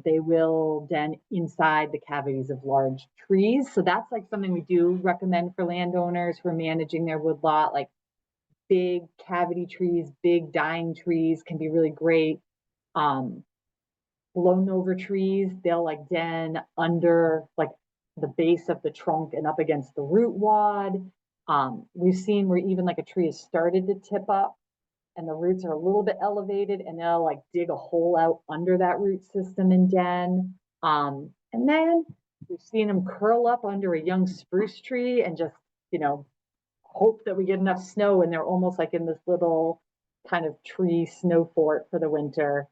They will den inside the cavities of large trees. So that's like something we do recommend for landowners who are managing their woodlot. Like big cavity trees, big dying trees can be really great. Blown over trees, they'll like den under like the base of the trunk and up against the root wad. We've seen where even like a tree has started to tip up and the roots are a little bit elevated and they'll like dig a hole out under that root system and den. And then we've seen them curl up under a young spruce tree and just, hope that we get enough snow and they're almost like in this little kind of tree snow fort for the winter.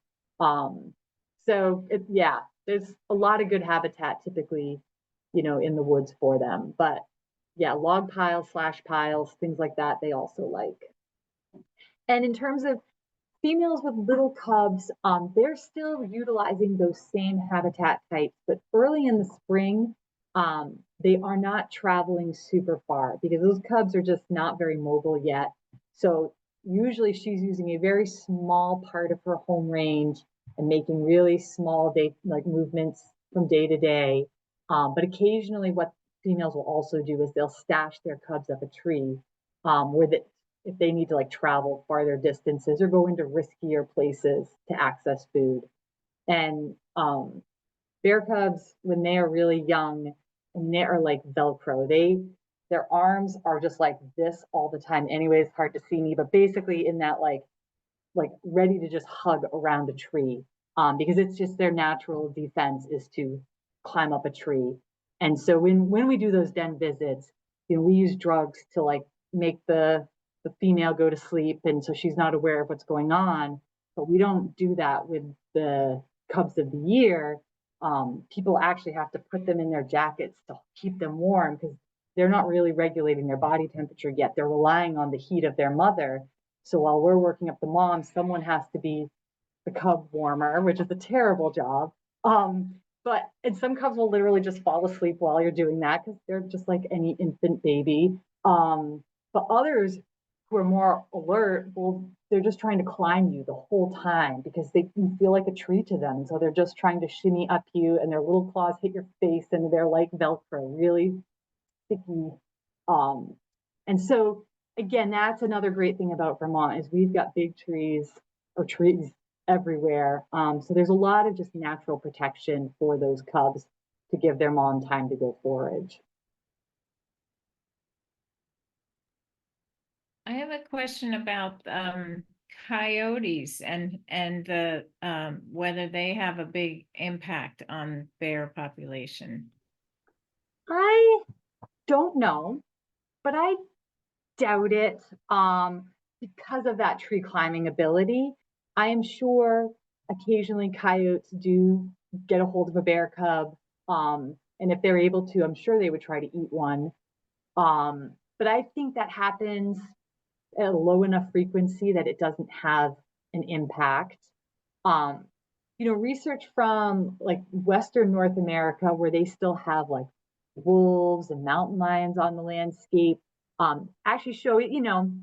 So there's a lot of good habitat typically, in the woods for them. But yeah, log piles, slash piles, things like that, they also like. And in terms of females with little cubs, they're still utilizing those same habitat types, but early in the spring, they are not traveling super far because those cubs are just not very mobile yet. So usually she's using a very small part of her home range and making really small movements from day to day. But occasionally what females will also do is they'll stash their cubs up a tree, where if they need to like travel farther distances or go into riskier places to access food. And bear cubs, when they are really young, and they are like Velcro, their arms are just like this all the time. Anyway, it's hard to see me, but basically in that like ready to just hug around a tree, because it's just their natural defense is to climb up a tree. And so when we do those den visits, we use drugs to like make the female go to sleep, and so she's not aware of what's going on. But we don't do that with the cubs of the year. People actually have to put them in their jackets to keep them warm because they're not really regulating their body temperature yet. They're relying on the heat of their mother. So while we're working up the mom, someone has to be the cub warmer, which is a terrible job. And some cubs will literally just fall asleep while you're doing that because they're just like any infant baby. But others who are more alert, they're just trying to climb you the whole time because you feel like a tree to them. So they're just trying to shimmy up you, and their little claws hit your face, and they're like Velcro, really sticky. And so again, that's another great thing about Vermont is we've got big trees everywhere. So there's a lot of just natural protection for those cubs to give their mom time to go forage. I have a question about coyotes and the whether they have a big impact on bear population. I don't know, but I doubt it, because of that tree climbing ability. I am sure occasionally coyotes do get a hold of a bear cub, and if they're able to, I'm sure they would try to eat one. But I think that happens at a low enough frequency that it doesn't have an impact. Research from like Western North America, where they still have like wolves and mountain lions on the landscape, actually show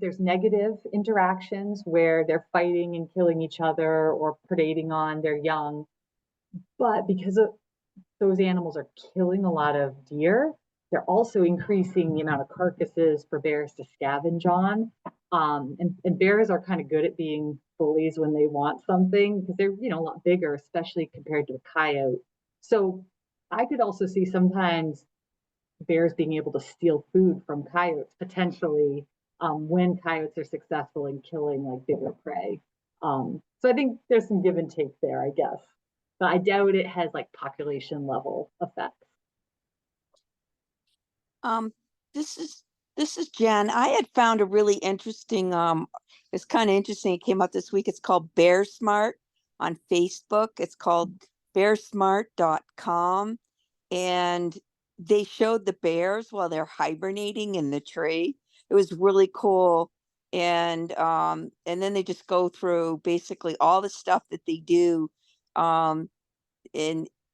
there's negative interactions where they're fighting and killing each other or predating on their young. But because of those animals are killing a lot of deer, they're also increasing the amount of carcasses for bears to scavenge on. And bears are kind of good at being bullies when they want something because they're a lot bigger, especially compared to a coyote. So I could also see sometimes bears being able to steal food from coyotes potentially, when coyotes are successful in killing like bigger prey. So I think there's some give and take there, I guess, but I doubt it has like population level effects. This is Jen. I had found a really interesting, it's kind of interesting. It came out this week. It's called Bear Smart on Facebook. It's called bearsmart.com. And they showed the bears while they're hibernating in the tree. It was really cool. And then they just go through basically all the stuff that they do. And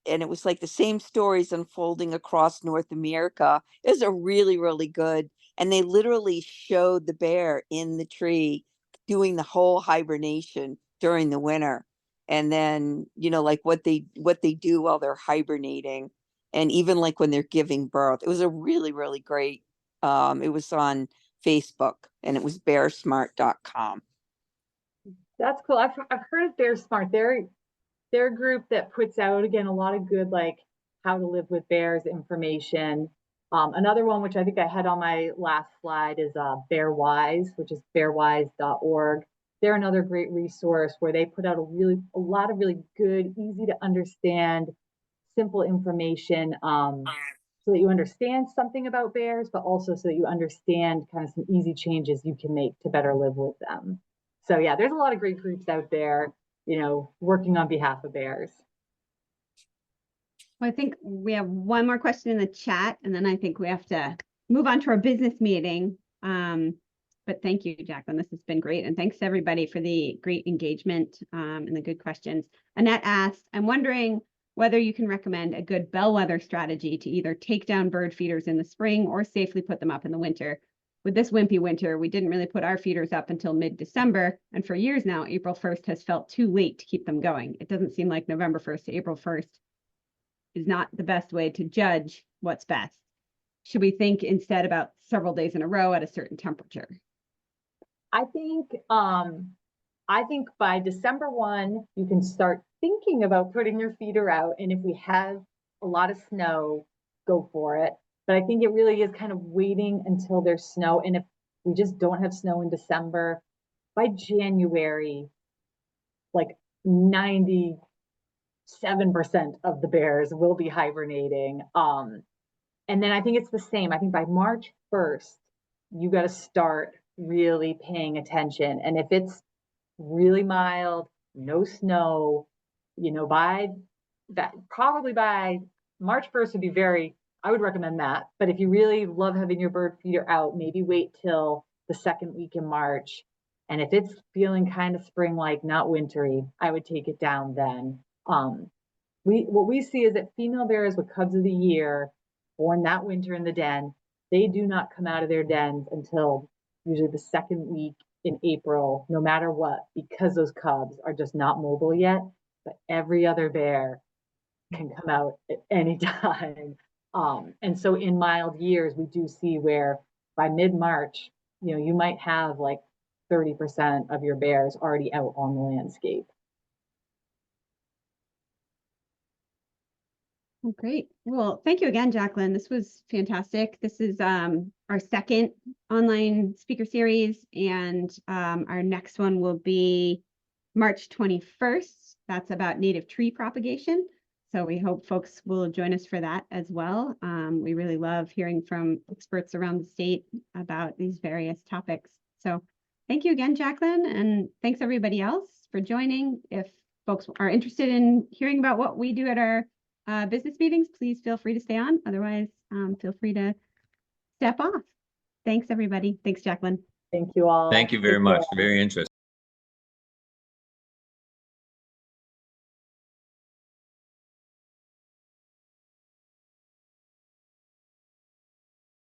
it was like the same stories unfolding across North America. It was a really, really good. And they literally showed the bear in the tree doing the whole hibernation during the winter. And then, like what they do while they're hibernating. And even like when they're giving birth. It was a really, really great. It was on Facebook, and it was bearsmart.com. That's cool. I've heard of Bear Smart. They're a group that puts out, again, a lot of good, like how to live with bears information. Another one, which I think I had on my last slide, is Bear Wise, which is bearwise.org. They're another great resource where they put out a lot of really good, easy to understand, simple information, so that you understand something about bears, but also so that you understand kind of some easy changes you can make to better live with them. So yeah, there's a lot of great groups out there, working on behalf of bears. Well, I think we have one more question in the chat, and then I think we have to move on to our business meeting. But thank you, Jaclyn. This has been great. And thanks to everybody for the great engagement, and the good questions. Annette asked, I'm wondering whether you can recommend a good bellwether strategy to either take down bird feeders in the spring or safely put them up in the winter. With this wimpy winter, we didn't really put our feeders up until mid-December. And for years now, April 1st has felt too late to keep them going. It doesn't seem like November 1st to April 1st is not the best way to judge what's best. should we think instead about several days in a row at a certain temperature? I think by December 1, you can start thinking about putting your feeder out. And if we have a lot of snow, go for it. But I think it really is kind of waiting until there's snow. And if we just don't have snow in December, by January, like 97% of the bears will be hibernating. And then I think it's the same. I think by March 1st, you got to start really paying attention. And if it's really mild, no snow, by that, probably by March 1st would be I would recommend that. But if you really love having your bird feeder out, maybe wait till the second week in March. And if it's feeling kind of spring-like, not wintry, I would take it down then. What we see is that female bears with cubs of the year, born that winter in the den, they do not come out of their dens until usually the second week in April, no matter what, because those cubs are just not mobile yet. But every other bear can come out at any time. And so in mild years, we do see where by mid-March, you might have like 30% of your bears already out on the landscape. Oh, great. Well, thank you again, Jaclyn. This was fantastic. This is our second online speaker series, and our next one will be March 21st. That's about native tree propagation. So we hope folks will join us for that as well. We really love hearing from experts around the state about these various topics. So thank you again, Jaclyn, and thanks everybody else for joining. If folks are interested in hearing about what we do at our business meetings, please feel free to stay on. Otherwise, feel free to step off. Thanks, everybody. Thanks, Jaclyn. Thank you all. Thank you very much. Very interesting.